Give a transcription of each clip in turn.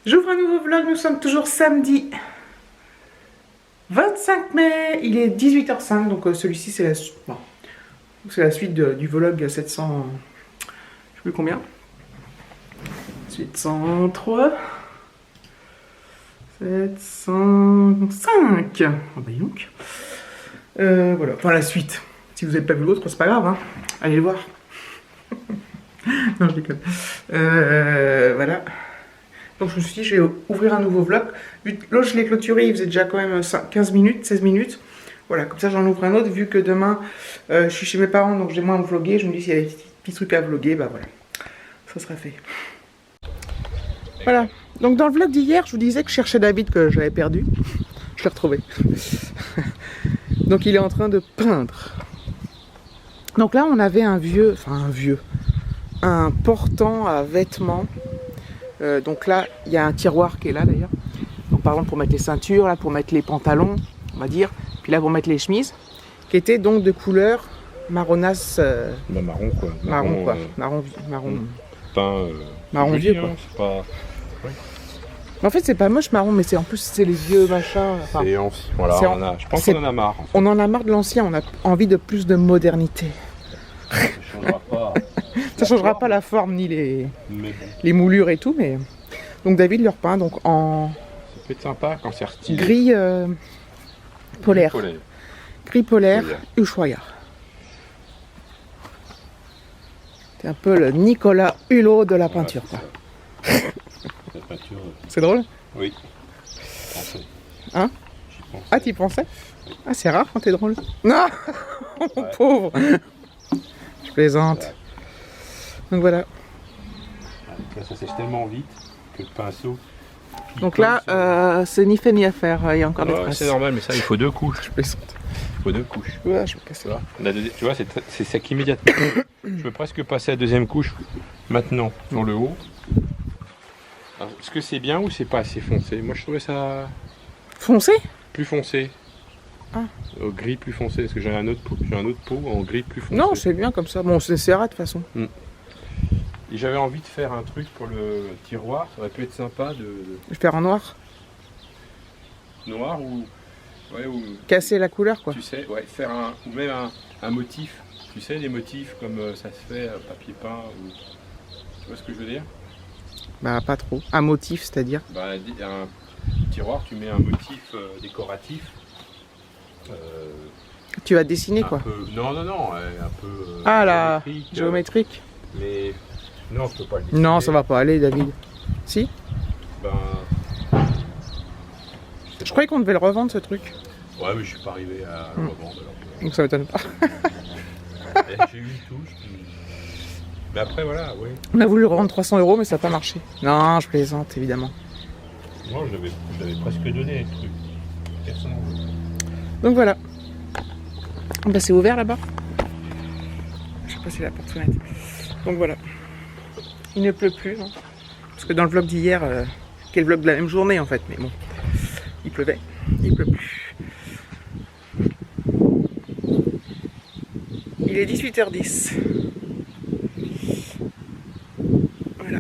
J'ouvre un nouveau vlog, nous sommes toujours samedi 25 mai, il est 18h05, donc celui-ci c'est la, bon, la suite du vlog 700, je sais plus combien, 703, 705, oh bah donc, voilà, enfin la suite, si vous n'avez pas vu l'autre, c'est pas grave, hein. Allez le voir. Non, je déconne. Voilà. Donc je me suis dit, je vais ouvrir un nouveau vlog. L'autre, je l'ai clôturé, il faisait déjà quand même 15 minutes, 16 minutes. Voilà, comme ça j'en ouvre un autre, vu que demain, je suis chez mes parents, donc j'ai moins à vlogger. Je me dis, s'il y a des petits trucs à vlogger, bah voilà, ça sera fait. Voilà, donc dans le vlog d'hier, je vous disais que je cherchais David, que j'avais perdu. Je l'ai retrouvé. Donc il est en train de peindre. Donc là, on avait un portant à vêtements. Donc là, il y a un tiroir qui est là d'ailleurs. Donc par exemple pour mettre les ceintures, là pour mettre les pantalons, on va dire. Puis là pour mettre les chemises, qui étaient donc de couleur marronasse. Bah, marron quoi. Marron quoi. Marron. Peint. Marron joli, vieux hein, quoi. C'est pas. Oui. En fait c'est pas moche marron, mais c'est en plus c'est les vieux machins. Enfin, C'est ancien. Voilà, c'est on a, je pense qu'on en a marre. En fait. On en a marre de l'ancien, on a envie de plus de modernité. Ça changera pas. Ça changera pas la forme ni Mais bon, les moulures et tout, mais donc David le repeint donc en ça peut être sympa quand c'est stylé. gris polaire. Gris polaire, Ushuaïa. C'est un peu le Nicolas Hulot de la peinture, quoi. La peinture. C'est drôle? Oui. Pensais. Hein? J'y pensais. Ah, t'y pensais? Ah, c'est rare quand t'es drôle. Non! Mon pauvre! Je plaisante. Donc voilà. Là, ça sèche tellement vite que le pinceau. Donc là, c'est ni fait ni à faire. Il y a encore des traces. C'est normal, mais ça, il faut 2 couches. Je plaisante. Il faut 2 couches. Ouais, je vais casser. Tu vois, c'est sec immédiatement. Je peux presque passer à la deuxième couche maintenant sur le haut. Est-ce que c'est bien ou c'est pas assez foncé? Moi, je trouvais ça Foncé? plus foncé. Ah. Au gris plus foncé. Parce que j'ai un autre pot en gris plus foncé. Non, c'est bien comme ça. Bon, c'est rare de toute façon. Et j'avais envie de faire un truc pour le tiroir. Ça aurait pu être sympa de Je vais faire en noir. noir ou Casser la couleur, quoi. tu sais, ouais, faire ou même un motif. Tu sais, des motifs comme ça se fait papier peint ou tu vois ce que je veux dire? Bah, pas trop. Un motif, c'est-à-dire. Bah, un tiroir, tu mets un motif décoratif. Tu vas dessiner, quoi. Non, un peu Ah là, géométrique, géométrique. mais non, je peux pas le dessiner. Non, ça va pas aller, David. Si? Ben, Je croyais qu'on devait le revendre, ce truc. ouais, mais je suis pas arrivé à le revendre. Alors. Donc ça m'étonne pas. J'ai eu une touche. Mais après, voilà, oui. On a voulu le revendre 300 €, mais ça n'a pas marché. Non, je plaisante, évidemment. Moi, j'avais presque donné les trucs. Personne n'en veut. Donc voilà. Bah, c'est ouvert là-bas. Je sais pas si la porte fenêtre. Donc voilà. Il ne pleut plus, non? Parce que dans le vlog d'hier, qui est le vlog de la même journée en fait, mais bon, il pleuvait. Il pleut plus. Il est 18h10. Voilà.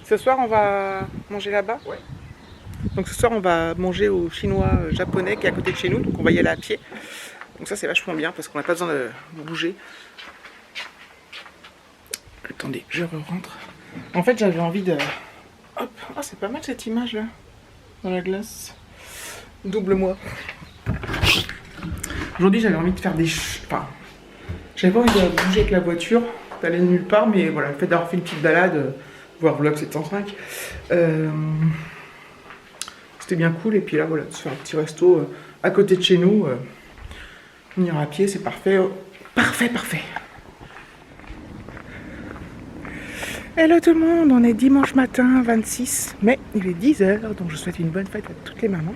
Ce soir, on va manger là-bas. Ouais. Donc ce soir, on va manger au chinois japonais qui est à côté de chez nous. Donc on va y aller à pied. Donc ça, c'est vachement bien parce qu'on n'a pas besoin de bouger. Attendez, je rentre. En fait, j'avais envie de... Hop. Ah, c'est pas mal cette image là. Dans la glace. Double moi. Aujourd'hui, j'avais envie de faire des... Enfin, j'avais pas envie de bouger avec la voiture, d'aller nulle part, mais voilà, le fait d'avoir fait une petite balade, voir vlog 705, c'était bien cool. Et puis là, voilà, de se faire un petit resto à côté de chez nous. On ira à pied, c'est parfait. Parfait. Hello tout le monde, on est dimanche matin 26 mai, il est 10h, donc je souhaite une bonne fête à toutes les mamans.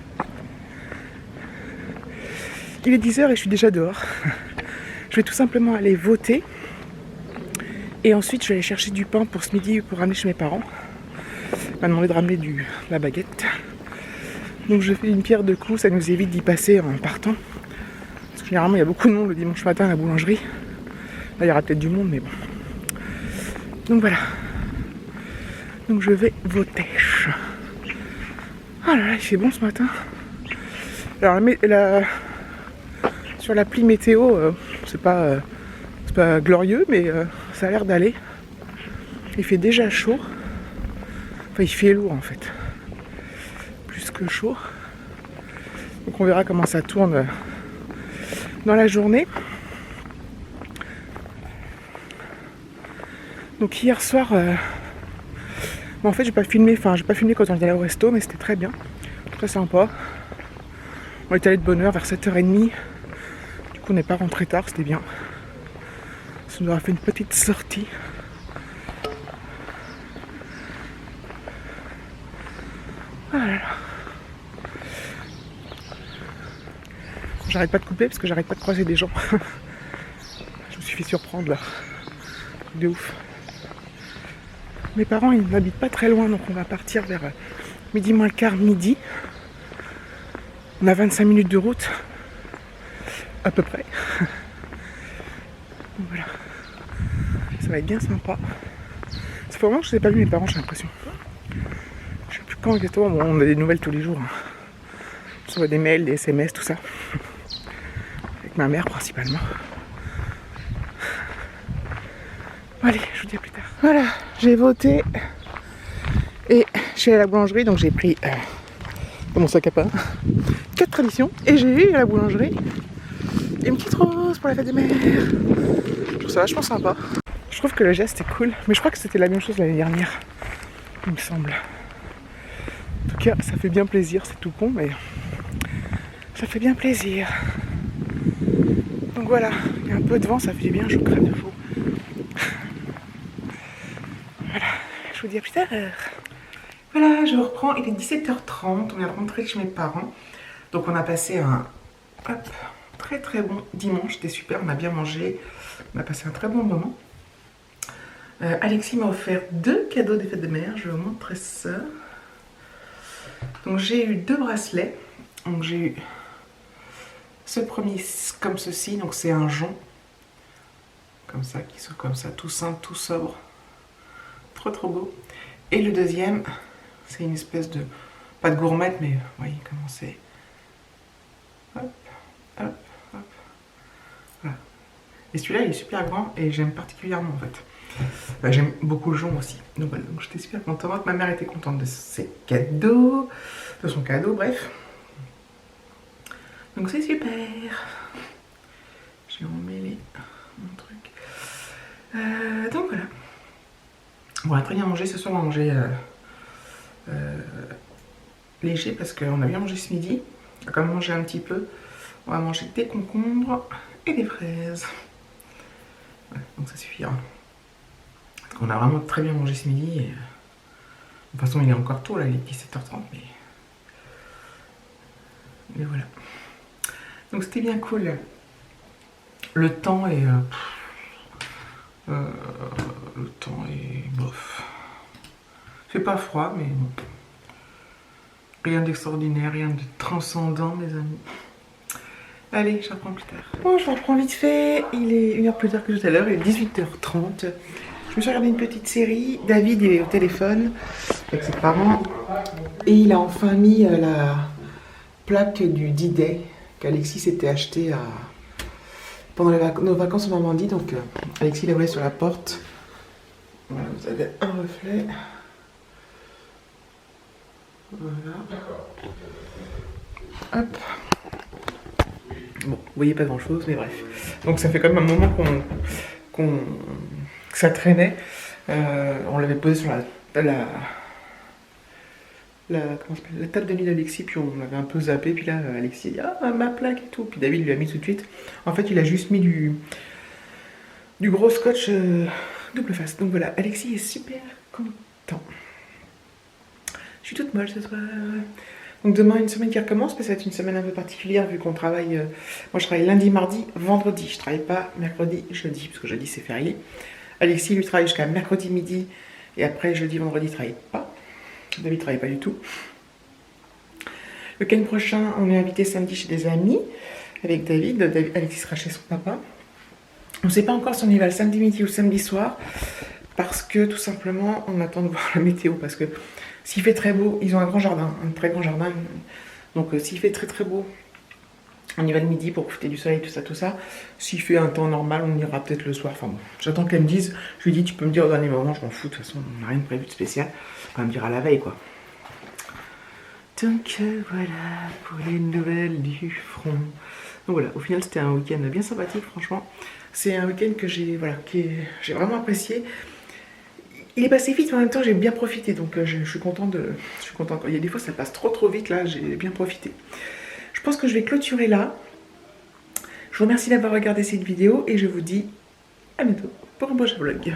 Il est 10h et je suis déjà dehors. Je vais tout simplement aller voter. Et ensuite je vais aller chercher du pain pour ce midi pour ramener chez mes parents. Il m'a demandé de ramener de la baguette. Donc je fais une pierre deux coups, ça nous évite d'y passer en partant. Parce que généralement il y a beaucoup de monde le dimanche matin à la boulangerie. Là il y aura peut-être du monde mais bon. Donc voilà. Donc je vais voter. Ah là là, il fait bon ce matin. Alors sur l'appli météo, c'est pas glorieux, mais ça a l'air d'aller. Il fait déjà chaud. Enfin, il fait lourd en fait. Plus que chaud. Donc on verra comment ça tourne dans la journée. Donc hier soir, en fait j'ai pas filmé quand on est allé au resto, mais c'était très bien, très sympa. On est allé de bonne heure vers 7h30. Du coup on n'est pas rentré tard, c'était bien. Ça nous aura fait une petite sortie. Ah là là. J'arrête pas de couper parce que j'arrête pas de croiser des gens. Je me suis fait surprendre là. De ouf. Mes parents ils n'habitent pas très loin, donc on va partir vers midi moins le quart, midi. On a 25 minutes de route. À peu près. Donc voilà. Ça va être bien sympa. Ça fait vraiment que je ne les ai pas vu mes parents, j'ai l'impression. Je sais plus quand exactement. Bon, on a des nouvelles tous les jours. On reçoit des mails, des SMS, tout ça. Avec ma mère principalement. Allez, je vous dis à plus tard. Voilà, j'ai voté. Et je suis allée à la boulangerie, donc j'ai pris dans mon sac à pain 4 traditions. Et j'ai eu à la boulangerie une petite rose pour la fête des mères. Je trouve ça vachement sympa. Je trouve que le geste est cool, mais je crois que c'était la même chose l'année dernière, il me semble. En tout cas, ça fait bien plaisir, c'est tout con, mais ça fait bien plaisir. Donc voilà, il y a un peu de vent, ça fait du bien, je crève de chaud. Voilà, je vous dis à plus tard. Voilà, je reprends, il est 17h30, on vient de rentrer chez mes parents. Donc on a passé un très très bon dimanche, c'était super, on a bien mangé, on a passé un très bon moment. Alexis m'a offert 2 cadeaux des fêtes de mères, je vais vous montrer ça. Donc j'ai eu 2 bracelets, donc j'ai eu ce premier comme ceci, donc c'est un jonc, comme ça, qui sont comme ça, tout simple, tout sobre, trop beau. Et le deuxième, c'est une espèce de, pas de gourmette, mais vous voyez comment c'est. Hop, hop, hop. Voilà. Et celui-là, il est super grand et j'aime particulièrement en fait. J'aime beaucoup le jonc aussi. Donc voilà, donc j'étais super contente. Ma mère était contente de ses cadeaux, de son cadeau, bref. Donc c'est super. J'ai emmêlé mon truc. Donc voilà. On a très bien mangé. Ce soir, on va manger léger parce qu'on a bien mangé ce midi. On a quand même mangé un petit peu. On va manger des concombres et des fraises. Voilà, donc ça suffira. On a vraiment très bien mangé ce midi. Et, de toute façon, il est encore tôt là, il est 17h30. Mais voilà. Donc c'était bien cool. Le temps est... le temps est bof. Il fait pas froid, mais bon. Rien d'extraordinaire, rien de transcendant, mes amis. Allez, je reprends plus tard. Bon, je reprends vite fait. Il est 1 heure plus tard que tout à l'heure, il est 18h30. Je me suis regardé une petite série. David, il est au téléphone avec ses parents. Et il a enfin mis la plaque du D-Day qu'Alexis s'était acheté pendant nos vacances en Normandie. Donc, Alexis l'a volé sur la porte. Voilà, vous avez un reflet. Voilà. Hop. Bon, vous voyez pas grand chose, mais bref. Donc ça fait quand même un moment que ça traînait. On l'avait posé sur la table de nuit d'Alexis, puis on l'avait un peu zappé, puis là Alexis a dit ah ma plaque et tout, puis David lui a mis tout de suite. En fait il a juste mis du gros scotch double face. Donc voilà, Alexis est super content. Je suis toute molle ce soir. Donc demain, une semaine qui recommence, mais ça va être une semaine un peu particulière vu qu'on travaille... moi, je travaille lundi, mardi, vendredi. Je travaille pas mercredi, jeudi, parce que jeudi, c'est férié. Alexis, lui, travaille jusqu'à mercredi midi. Et après, jeudi, vendredi, il travaille pas. David travaille pas du tout. Le week-end prochain, on est invité samedi chez des amis avec David. Alexis sera chez son papa. On ne sait pas encore si on y va le samedi midi ou le samedi soir. parce que tout simplement on attend de voir la météo, parce que s'il fait très beau, ils ont un grand jardin, un très grand jardin, donc s'il fait très très beau, on y va le midi pour profiter du soleil, tout ça, tout ça. S'il fait un temps normal, on ira peut-être le soir. Enfin bon, j'attends qu'elle me dise. Je lui dis, tu peux me dire au dernier moment, je m'en fous. De toute façon, on n'a rien de prévu de spécial. On va me dire à la veille, quoi. Donc voilà pour les nouvelles du front. Donc voilà, au final, c'était un week-end bien sympathique, franchement. C'est un week-end que j'ai j'ai vraiment apprécié. Il est passé vite, mais en même temps, j'ai bien profité. Donc je suis contente. Je suis contente. Il y a des fois, ça passe trop vite. Là, j'ai bien profité. Je pense que je vais clôturer là. Je vous remercie d'avoir regardé cette vidéo et je vous dis à bientôt pour un prochain vlog.